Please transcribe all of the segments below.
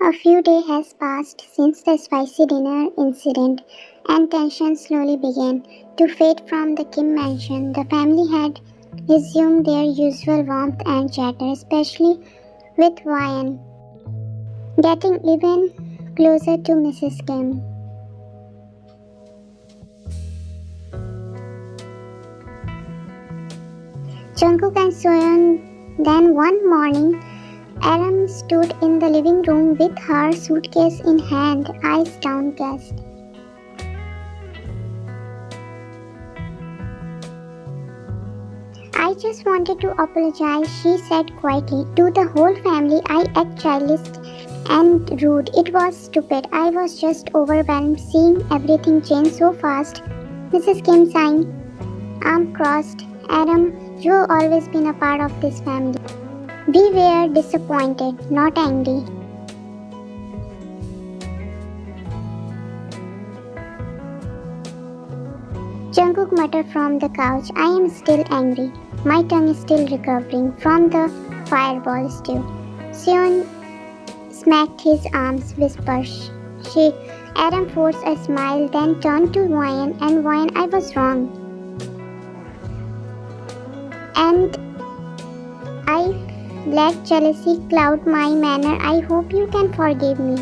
A few days has passed since the spicy dinner incident, and tension slowly began to fade from the Kim mansion. The family had resumed their usual warmth and chatter, especially with Ryan getting even closer to Mrs. Kim. Jungkook and Soyeon. Then one morning, Aram stood in the living room with her suitcase in hand, eyes downcast. I just wanted to apologize, she said quietly. To the whole family, I act childish and rude. It was stupid. I was just overwhelmed seeing everything change so fast. Mrs. Kim sighing, arm crossed. Adam, you've always been a part of this family. We were disappointed, not angry. Jungkook muttered from the couch, I am still angry. My tongue is still recovering from the fireball stew. Seon smacked his arms, whispered. Adam forced a smile, then turned to Ryan, and Ryan, I was wrong. And I let jealousy cloud my manner. I hope you can forgive me.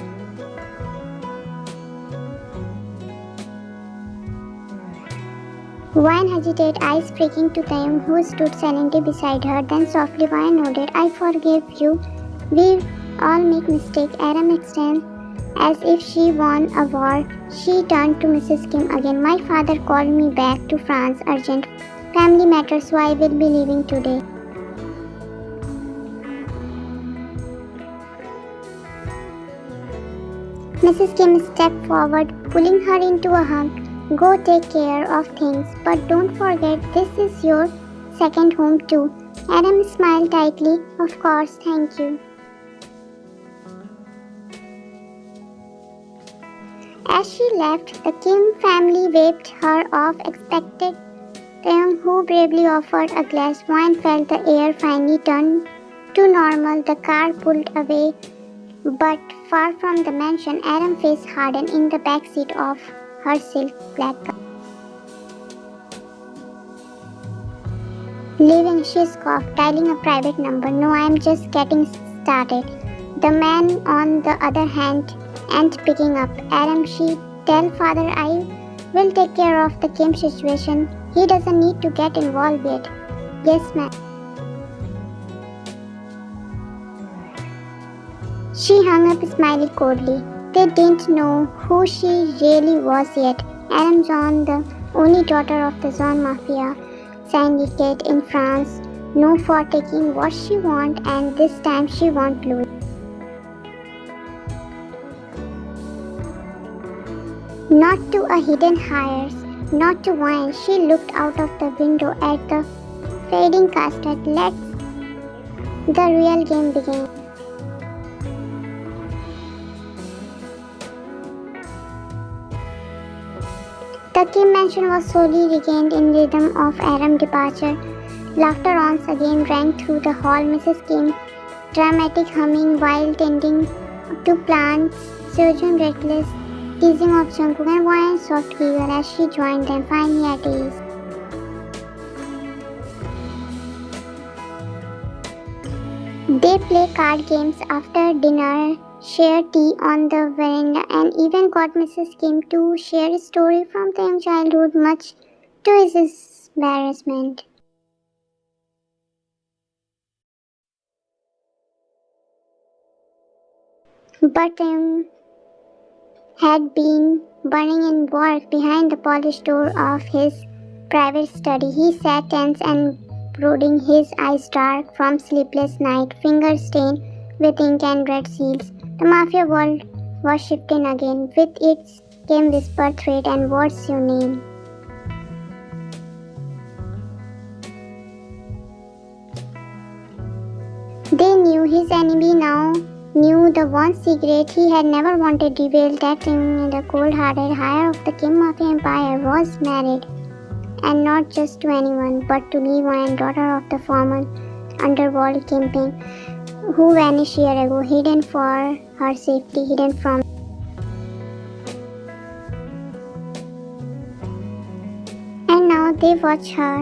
Ryan hesitated, eyes freaking to Taehyung, who stood silently beside her. Then softly Ryan nodded, I forgive you. We all make mistakes. Adam extended as if she won a war. She turned to Mrs. Kim again. My father called me back to France. Urgent family matters, so I will be leaving today. Mrs. Kim stepped forward, pulling her into a hug. Go take care of things, but don't forget this is your second home too. Adam smiled tightly. Of course, thank you. As she left, the Kim family waved her off, expected Taehyung, who bravely offered a glass. Wine felt the air finally turned to normal. The car pulled away, but far from the mansion, Adam's face hardened in the back seat of her silk black car. Leaving, she scoffed, dialing a private number. No, I am just getting started. The man on the other hand and picking up. Adam, she tell father I will take care of the Kim situation. He doesn't need to get involved yet. Yes, ma'am. She hung up smiling coldly. They didn't know who she really was yet. Adam John, the only daughter of the John Mafia syndicate in France, known for taking what she wants, and this time she won't lose. Not to a hidden hires, not to wine. She looked out of the window at the fading castle. Let the real game begin. The Kim mansion was slowly regained in rhythm of Adam's departure. Laughter once again rang through the hall. Mrs. Kim, dramatic humming while tending to plants, Sojun reckless, teasing of Jungkook, and Ryan's soft giggle as she joined them, finally at ease. They play card games after dinner, share tea on the veranda, and even got Mrs. Kim to share a story from their young childhood, much to his embarrassment. But Taehyung had been burning in work behind the polished door of his private study. He sat tense and brooding, his eyes dark from sleepless night, fingers stained with ink and red seals. The mafia world was shifting again. With its came whispered threat and what's your name? They knew his enemy now, knew the one secret he had never wanted revealed, that the cold-hearted hire of the Kim Mafia Empire was married. And not just to anyone, but to Levi and daughter of the former underworld kingpin. who vanished year ago, hidden for her safety, hidden from. And now they watch her.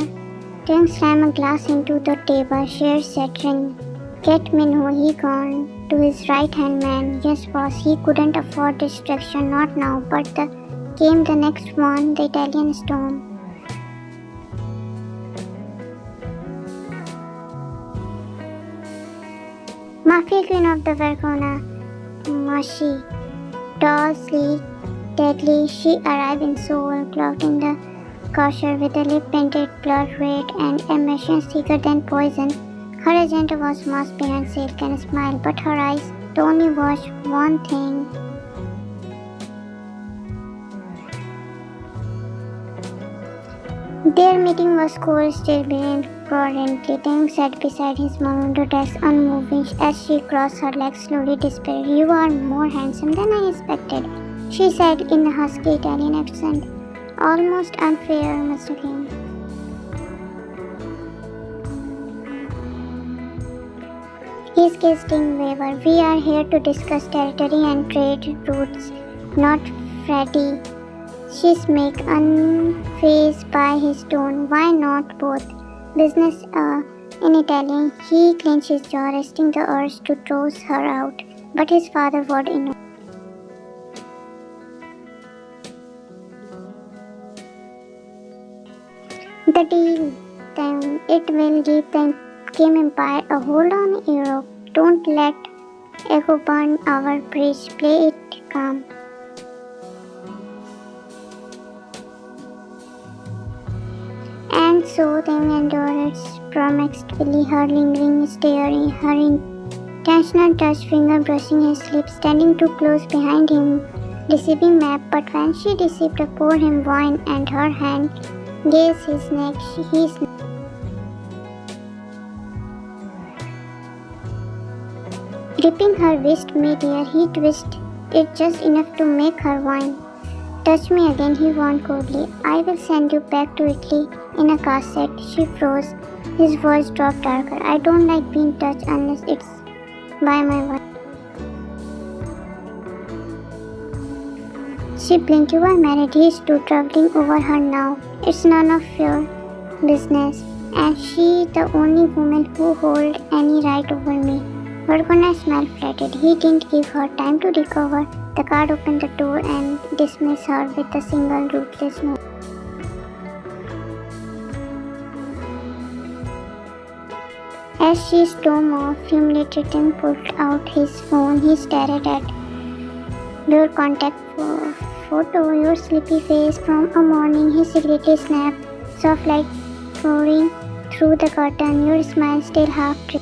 Taehyung slam a glass into the table, shares shattering. Get Minho, he gone to his right-hand man. Yes, boss, he couldn't afford distraction, not now, but came the next one, the Italian storm. Mafia queen of the Vergona, Mashi, tall, sleek, deadly, she arrived in Seoul, cloaked in the kosher with a lip painted blood red and ambition thicker than poison. Her agenda was masked behind silk and smile, but her eyes only watched one thing. Their meeting was cold, still being currently. Taehyung sat beside his monumental desk, unmoving as she crossed her legs, slowly despair. You are more handsome than I expected, she said in a husky Italian accent. Almost unfair, Mr. King. His gaze didn't waver. We are here to discuss territory and trade routes, not Freddy. She smiled, unfazed by his tone. Why not both? Business, in Italian. He clenched his jaw, resisting the urge to throw her out. But his father would ignore. The deal, then, it will give the Kim Empire a hold on Europe. Don't let ego burn our bridge. Play it calm. And so Taehyung endured promiscuously, her lingering stare, her intentional touch, finger brushing his lips, standing too close behind him, receiving map. But when she received to pour him wine and her hand gazed his neck, he gripping her wrist mid-air, he twisted it just enough to make her whine. Touch me again, he warned coldly. I will send you back to Italy in a cassette. She froze. His voice dropped darker. I don't like being touched unless it's by my wife. She blinked. You are married. He stood, traveling over her now. It's none of your business. And she the only woman who holds any right over me. Vergona smiled flattered. He didn't give her time to recover. The guard opened the door and dismissed her with a single ruthless move. As she stormed off, humiliated, Taehyung pulled out his phone. He stared at your contact photo, your sleepy face from a morning. His cigarette snapped, soft light pouring through the curtain. Your smile still half true.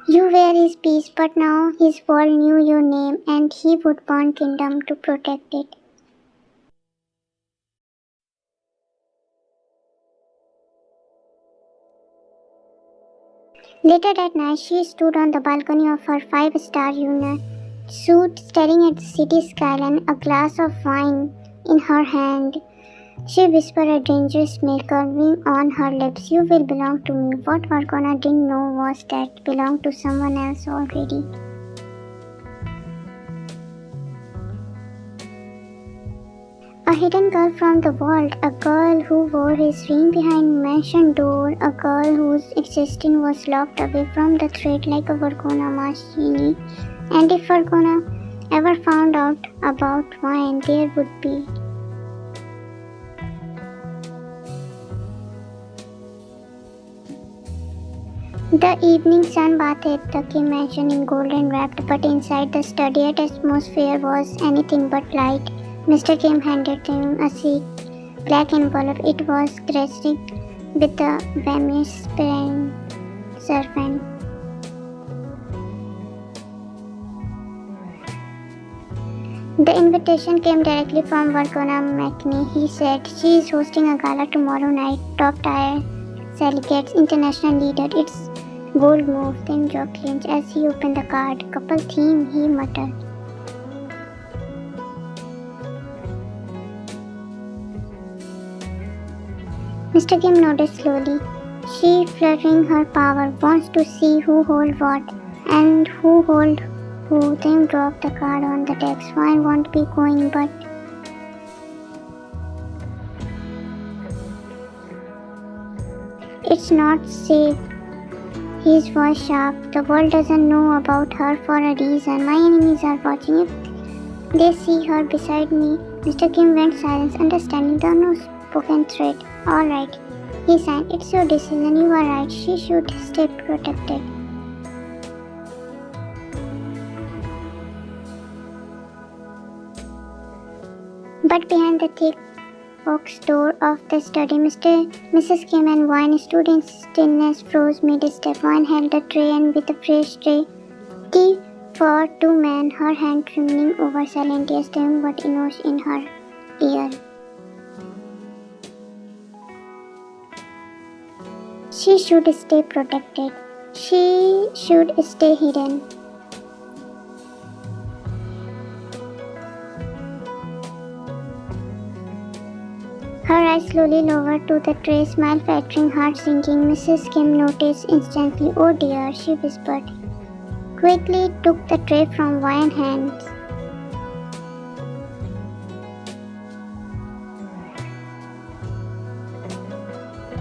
You were his peace, but now his world knew your name, and he would burn kingdom to protect it. Later that night, she stood on the balcony of her five-star unit suite, staring at the city skyline, a glass of wine in her hand. She whispered, a dangerous smile curving on her lips. You will belong to me. What Vergona didn't know was that belonged to someone else already. A hidden girl from the vault, a girl who wore his ring behind mansion door, a girl whose existence was locked away from the thread like a Vergona machine. And if Vergona ever found out about wine, there would be. The evening sun bathed the Kim mansion in golden wrapped, but inside the study atmosphere was anything but light. Mr. Kim handed him a sleek black envelope. It was graced with the famous servant. The invitation came directly from Vergona McNee. He said, she is hosting a gala tomorrow night. Top-tier delegates, international leader. It's bold move. Then jaw clenched as he opened the card. Couple theme, he muttered. Mr. Kim nodded slowly. She, fluttering her power, wants to see who hold what and who hold who. Then dropped the card on the desk. Wine won't be going, but it's not safe. His voice sharp. The world doesn't know about her for a reason. My enemies are watching. If they see her beside me. Mr. Kim went silent, understanding the unspoken threat. All right, he signed. It's your decision. You are right. She should stay protected. But behind the thick oak door of the study, Mrs. Kim and Wine stood in stillness, froze mid-step. Wine held the tray and with a fresh tray, tea for two men, her hand trembling over silent tears, telling what Inosh in her ear. She should stay protected. She should stay hidden. Her eyes slowly lowered to the tray, smile flattering, heart sinking. Mrs. Kim noticed instantly. Oh dear, she whispered. Quickly took the tray from Wine's hands.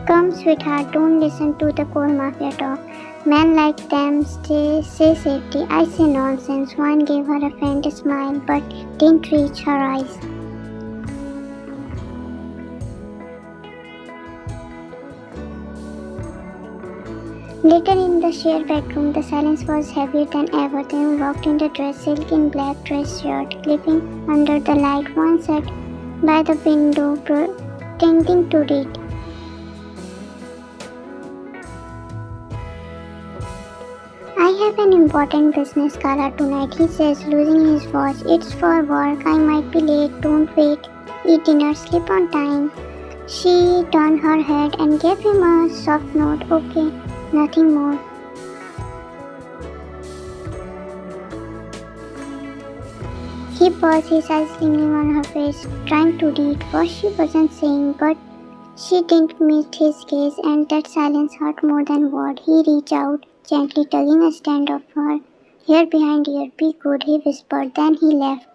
Come, sweetheart, don't listen to the cold mafia talk. Men like them say safety. I say nonsense. Wine gave her a faint smile but didn't reach her eyes. Later in the shared bedroom, the silence was heavier than ever. They walked in the dress, silk in black dress shirt, clipping under the light. One sat by the window, pretending to read. I have an important business gala tonight, he says, losing his voice. It's for work. I might be late. Don't wait. Eat dinner. Sleep on time. She turned her head and gave him a soft nod. Okay. Nothing more. He paused, his eyes gleaming on her face, trying to read what she wasn't saying, but she didn't meet his gaze, and that silence hurt more than word. He reached out, gently tugging a strand of her hair behind ear. Be good, he whispered, then he left.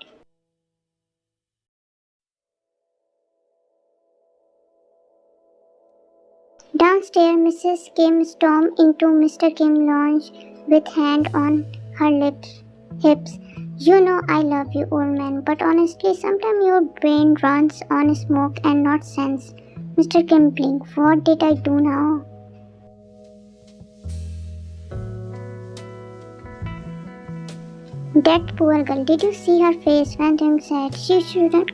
Downstairs, Mrs. Kim stormed into Mr. Kim's lounge with hand on her hips. You know I love you, old man, but honestly, sometimes your brain runs on smoke and not sense. Mr. Kim blinked. What did I do now? That poor girl, did you see her face when Taehyung said she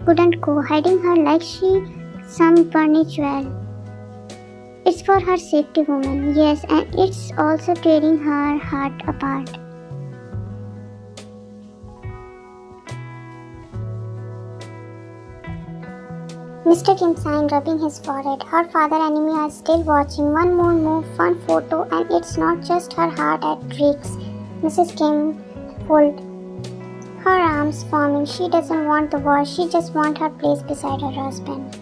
couldn't go, hiding her like she some burning jewel? It's for her safety, woman. Yes, and it's also tearing her heart apart. Mr. Kim sighed, rubbing his forehead. Her father and enemy are still watching. One more move, one photo, and it's not just her heart at risk. Mrs. Kim folded her arms, forming. She doesn't want the war. She just wants her place beside her husband.